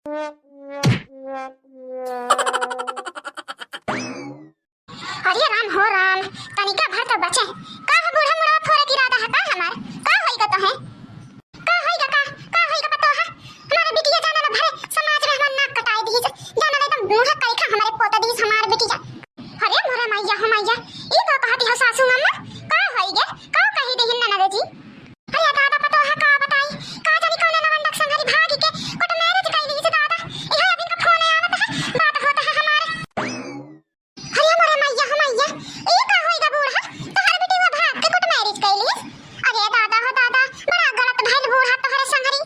अरे राम हो राम, तनिका भर तो बचे का है बूढ़ा मुड़ा फोरे की इरादा है का हमार का होइगा तो है का होइगा पतो है हमारे बिटिया जाना ना भरे समाज में हमार नाक कटाई दी जाना एकदम बूढ़ा कइखा हमारे पोता दी हमार बिटिया। अरे मोरा मैया हो मैया ई का कहती हो सासू अम्मा का होइगे का कहि देहिन ननद जी। अरे दादा पतो है का बताई का जानी कौन नवंडक संगरी भागी के कोट मैरिज कइली से दादा इहा अभी का फोन आवत है बात होता है हमारे। अरे मोरा मैया हो मैया ई का होइगा बूढ़ा तोहर बिटिया भाग के कोट मैरिज कइली। अरे दादा हो दादा बड़ा गलत भइल बूढ़ा तोहरे संगरी।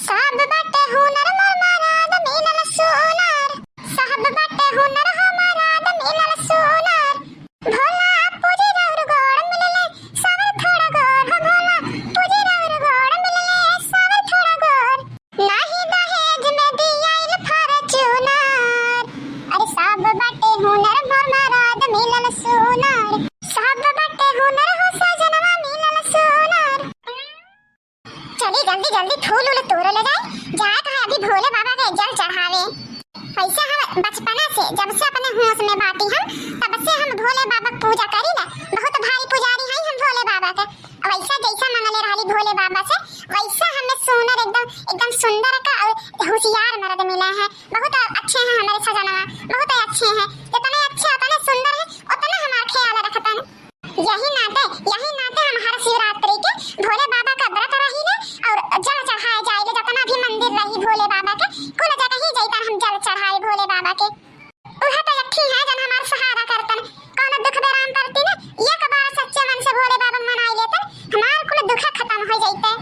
सब बाटे हुनर मोर मराद मिलल सोनार सब बाटे हुनर हो मराद मिलल सोनार भोला पूजी रौर गोड़ मिलले सावर थोड़ा गोड़ हो भोला पूजी रौर गोड़ मिलले सावर थोड़ा गोड़ नाही दहेज में दियाइल फॉर्च्यूनर। अरे सब बाटे हुनर मोर मराद मिलल सोनार सब बाटे हुनर हो सजनवा मिलल सोनार। चली जल्दी जल्दी फूल उल तोड़ ले जाए कहे अभी भोले बाबा के जल चढ़ावे। ऐसे हम बचपना से जब से अपने होश में बाटी हम तब से हम भोले बाबा की पूजा करी ना बहुत भारी पुजारी हैं हम भोले बाबा के। वैसा जैसा मंगले रहली भोले बाबा से वैसा हमें सोनर एकदम सुंदर का और होशियार मर्द मिला है। बहुत अच्छे हैं हमारे सजनवा बहुत अच्छे हैं जितने अच्छे उतने सुंदर है उतना हमारा ख्याल रखतन। यही नाते हम हर शिवरात्रि के भोले बाबा का व्रत रहीले और जल चढ़ाए जाइले जितना भी मंदिर रही भोले बाबा के कुल जगह ही जाइता हम जल चढ़ाए भोले बाबा के। उहे तो अखी है जन हमार सहारा करतन कौन दुख बेराम करती ना एक बार सच्चे मन से भोले बाबा मनाई लेते हमार कुल दुख खत्म हो जाइते।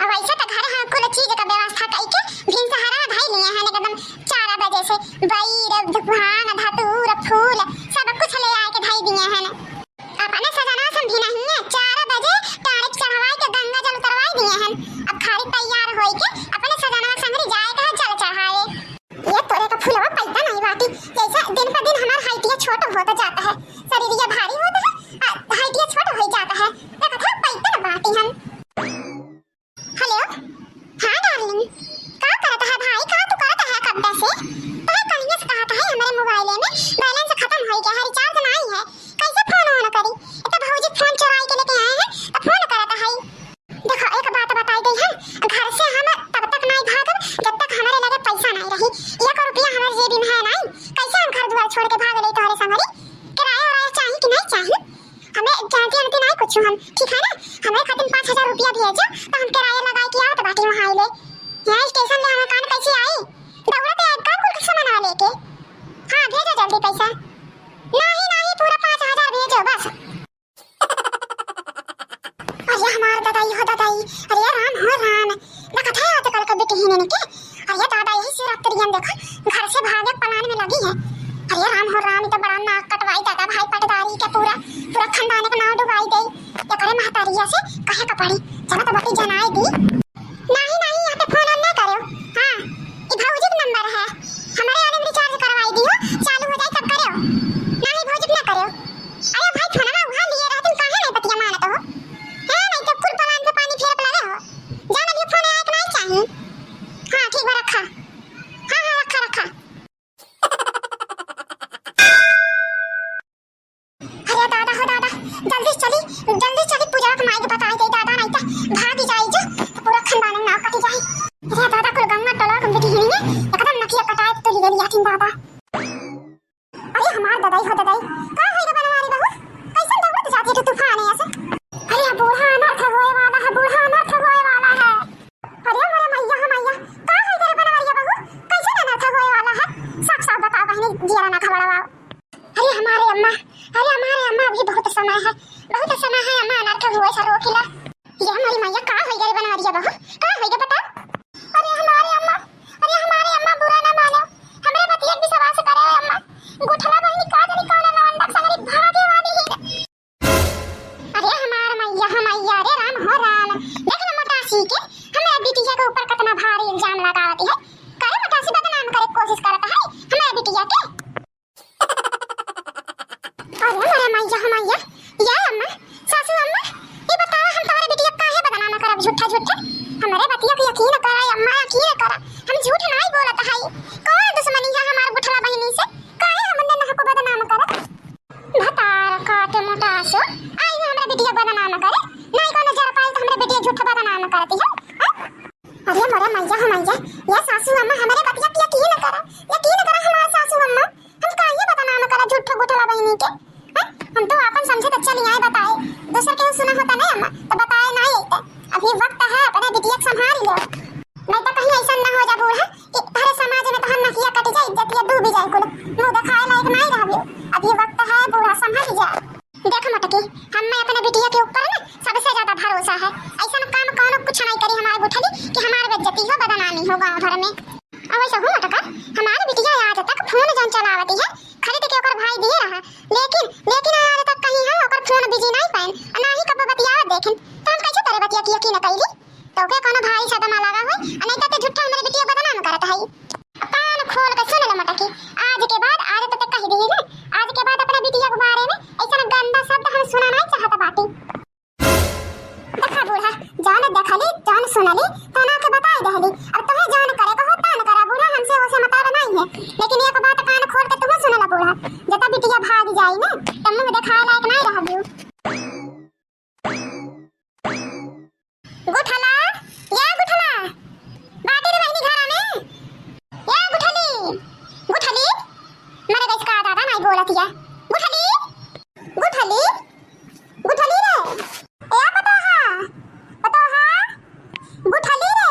अब ऐसे तो घर हम कुल चीज का व्यवस्था करके भिन सहारा में धाई लिए हैं एकदम 4 बजे से बैर भांग धतूर फूल सब कुछ ले आए के धाई दिए हैं अपने सजना समझी नहीं है 4 बजे टाड़िक चढ़वाई के गंगा जल उतरवाई दिए हैं। अब खाली तैयार होई के अपने सजना संगरी जाए के जल चढ़ावे। ये तोरे का फूलवा पैदा नहीं बाटी जैसा दिन पर दिन हमार हाइटिया छोटा होता जाता है शरीरिया भारी होता है हाइटिया छोटा हो जाता है देखा था पैदा ना बाटी हम। हेलो हां डार्लिंग का करता है भाई का तू करता है कब से तो कहीं से कहता है हमारे मोबाइल में बैलेंस खत्म हो गया है रिचार्ज नहीं है कैसे फोन ऑन करी तो भौजी फोन चुराई के लेके आए हैं तो फोन करता है। देखो एक बात बताई गई है घर से हम तब तक नहीं भागब जब तक हमारे लगे पैसा नहीं रही 1 रुपया हमारे जेब में है नहीं कैसे हम घर द्वार छोड़ के भाग ले तोहरे संगरी किराया वराया चाहिए कि नहीं चाहिए हमें जानती नहीं कुछ हम ठीक है ना हमें खातिर 5000 रुपया भेजो तो हम किराया लगाए कि आवत बाटी वहां ले यहां स्टेशन में हम कान कैसे आए दौड़ते आए का कुल सामान लेके। हां भेजो जल्दी पैसा नहीं पूरा 5000 भेजो बस। अरे हमार दादाई हो दादाई अरे राम हो राम देखा था आजकल का बेटी हिने के अरे दादा यही शिवरात्रियन देखो घर से भागे पलान में लगी है। अरे राम हो राम तो बड़ा नाक कटवाई दादा भाई पटदारी के पूरा खानदान का नाम डुबाई दे ये करे महतारिया से कहे का पड़ी चलो तो बाटी जनाई दी नहीं यहाँ पे फोन ऑन ना करो। हां ये भौजी का नंबर है हमारे वाले में रिचार्ज करवाई दियो चालू हो जाए तब करो नहीं भौजी ना करो। अरे भाई फोन ना उठा लिए रहते काहे नहीं बतिया मानत हो है नहीं तो कुल पलान पे पानी फेर लगे हो जान अभी फोन आए कि नहीं चाहिए। हां ठीक है रखा हां रखा अरे दादा हो दादा जल्दी चली पूजा के माई के बताई दे दादा नहीं तो भाग जाई जो पूरा खानदान में नाक कटी जाए। अरे दादा कुल गंगा टला कम बेटी हिनी एकदम नखिया कटाए तो ले लिया थी दादा। अरे हमार दादाई हो दादाई का है रे बनवारी बहू कैसे दौड़त जाती है तूफान ऐसे। अरे बूढ़ा अनर्थ होए वाला है अरे मोरे मैया हो मैया का है रे बनवारी बहू कैसे अनर्थ होए वाला है साफ बता बहनी जीरा ना खबड़वा। अरे हमारे अम्मा अभी बहुत समय है अम्मा अनर्थ हुए सर रोकिला ये हमारी मैया का होई रे बनवारी बहू का होई गे बता। अरे हमारे अम्मा बुरा ना मानो हमरे बतिया विश्वास करे अम्मा गुठला बहनी का जानी कौन लवंडक संगरी भागे वाली है। अरे हमार मैया रे राम हो राम देख ना मोटासी के हमारे बिटिया के ऊपर कितना भारी इल्जाम लगावती है करे मोटासी बदनाम करे कोशिश करता है हमारे बिटिया के। अरे हमारे मैया या अम्मा सासू अम्मा ये बताओ हम तुम्हारे बिटिया काहे बदनाम करब झूठा हमारे आवती है। अरे मोरा मैया हो मैया, ये सासू अम्मा हमारे बतिया की यकीन करा हमारे सासू अम्मा। हम काहे बदनाम करा झूठो गुठला बहनी के। हम तो अपन समझे तो चली आए बताए, दूसर के सुना होता नहीं अम्मा तो बताए नहीं आते। अभी वक्त है अपने बिटिया संभाल लो, नहीं तो कहीं ऐसा ना हो जा बूढ़ा कि हर समाज में तो हम नकिया कट जाए, इज्जत ये डूब जाए, कुल मुंह दिखाए लायक नहीं रहबियो। अभी वक्त है बूढ़ा संभाल जा। देख मटकी, हमें अपने बिटिया के ऊपर ना सबसे ज्यादा भरोसा है। ऐसा काम कौन कुछ नहीं करी हमारे गुठली कि हमारे बेइज्जती हो, बदनामी हो गांव भर में। अब ऐसा हो मटका, हमारे बिटिया आज तक फोन जन चलावती है, खरीद के ओकर भाई दिए रहा, लेकिन आज तक कहीं है ओकर फोन बिजी नहीं पाइन, ना ही कब बतिया देखें। तो हम कैसे तेरे बतिया की यकीन कैली? तो के कोनो भाई सदमा लगा होय, नहीं तो झूठा हमारे बिटिया बदनाम करत है। कान खोल के सुन ले मटकी, आज के बाद आज तो कह दी ना, आज के बाद अपने बिटिया के बारे में ऐसा गंदा शब्द हम सुना नहीं चाहत बाटी। देखा बूढ़ा, जान देखली जान सुनली तना के बताई दहली, अब तोहे जान करे को होता न करा बूढ़ा, हमसे ओसे मतलब नहीं है। लेकिन एक बात कान खोल के तुम सुन ले बूढ़ा, जता बिटिया भाग जाई ना तब मुंह दिखाए लायक नहीं रहबियो। गुठला, या गुठला बाटी रे बहनी घरा में, या गुठली मेरे गैस का दादा नहीं बोलतिया। गुठली रे ए पतोहा गुठली रे,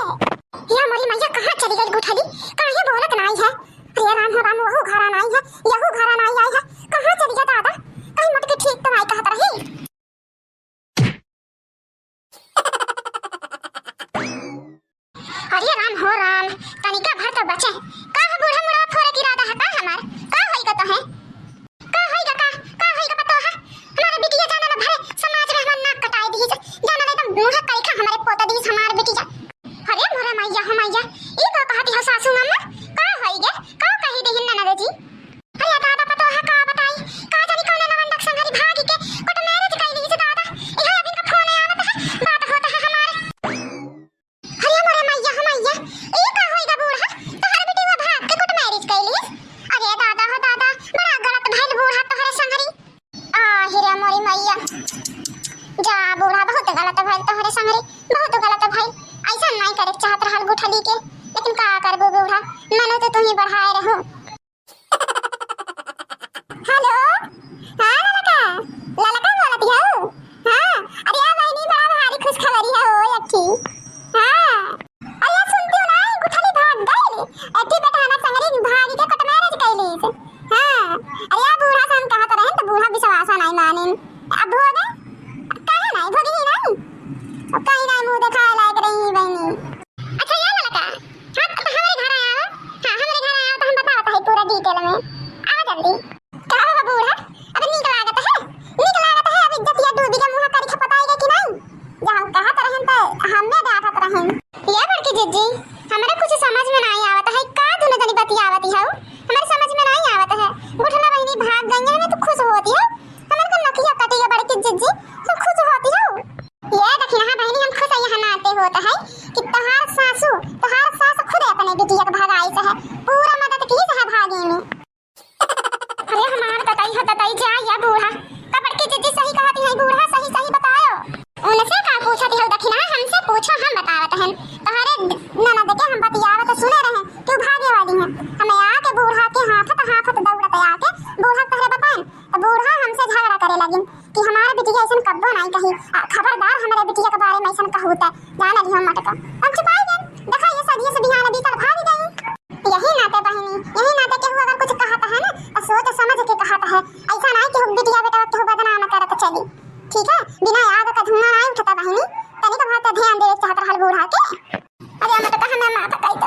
या मोरी मैया कहां चली गई गुठली, काहे बोलत नहीं है। अरे राम हो राम, वहू घरा नहीं है, यहू घरा नहीं आई है, कहां चली गई दादा? कहीं मटके ठीक तो नहीं कहत रही। अरे राम हो राम, तनिका भर तो बचे का है बूढ़ा मुड़ा फोरे की इरादा है का हमार का होई का तो है का होई का पतो है। हमारे बिटिया जाना ना भरे समाज में हम नाक कटाई दी, जाना एकदम बूढ़ा करिखा हमारे पोता दी हमार बिटिया। अरे मोरा मैया हो मैया, ई का कहती हो सासू अम्मा, का होई गे का कही दी ननद जी। अरे दादा पतो है का बताई, का जानी कौन नवंडक संघरी भागी के कोट मैरिज कैली से दादा, इहा अभी का फोन आवत है, बात होता है हमारे। अरे मोरा मैया हो मैया, ई का होई गा बूढ़ा, तोहर बिटिया भाग के कोट मैरिज कैली। अरे दादा हो दादा, बड़ा गलत भइल बूढ़ा तोहरे संघरी। आ हिरे मोरी मैया, जा बूढ़ा बहुत गलत भइल तोहरे संघरी, बहुत गलत भइल। ऐसा नहीं करे चाहत रहल गुठली के, लेकिन का करबो बूढ़ा, मनो तो तू ही बढ़ाए रहो। हेलो, हां ललका बोलती हो? हां, अरे आ बहनी बड़ा भारी खुशखबरी है हो यक्की। हां, अरे सुनती हो ना गुठली भाग गई, एटी बेटा संगरी भागी के कोट मैरिज कैली से। हां, अरे आ बूढ़ा सन कहत रहे तो बूढ़ा विश्वास नहीं माने, अब हो गए काहे नहीं भोगी नहीं, अब कहीं नहीं मुंह दिखाए लायक रही बहनी। अच्छा ये ललका, हां हमारे घर आया, हां हमारे घर आया तो हम बतावत है पूरा डिटेल में, आ जल्दी। का हो बूढ़ा, अब नीक लागत है, अब इज्जतिया डूबी के मुंह करी खपताई गई कि नहीं, जहां कहत रहन त हमें डांटत रहन। ये बड़की जिज्जी, हमरे कुछ समझ में नहीं आवत है, का दुनो जनी बतियावती है, हमारे समझ में नहीं आवत है। गुठला बहनी भाग गई है तो खुश होती है, हमर को नकिया कटी है बड़की जिज्जी, हम खुश होती है। ये देखी ना बहनी, हम खुश यहाँ नाते होता है कि तोहार सास खुद अपने बिटिया के भगाई से है, पूरा मदद की से है भागी में। अरे हमार बताई जा या बूढ़ा, कपड़ की जिज्जी सही कहती है, बूढ़ा सही बताओ। उनसे का पूछती हो दखिना, हमसे पूछो हम बतावत हैं। तोहरे ननद के हम बतियावत सुने रहे, तू भागे वाली है, हमें आके बूढ़ा के हाफत दौड़त आके बूढ़ा तोहरे बताएं तो बूढ़ा हमसे झगड़ा करे लगिन कि हमारे बिटिया ऐसा कब्बो नहीं कही, खबरदार हमारे बिटिया के बारे में ऐसा कहूता जाना दी हम मटका। हम छुपाई गए, देखा ये सदिये से बिहान बीतल भाग गई। यही नाते बहनी, यही नाते केहू अगर कुछ कहता है ना तो सोच समझ के कहता है, ऐसा नहीं कि बिटिया बेटा केहू बदनाम करत चली, ठीक है, बिना आग का धुआं नहीं उठता बहनी, तनी तो बहुत ध्यान देवे चाहत रहल बूढ़ा के। अरे मटका हमें माता कहता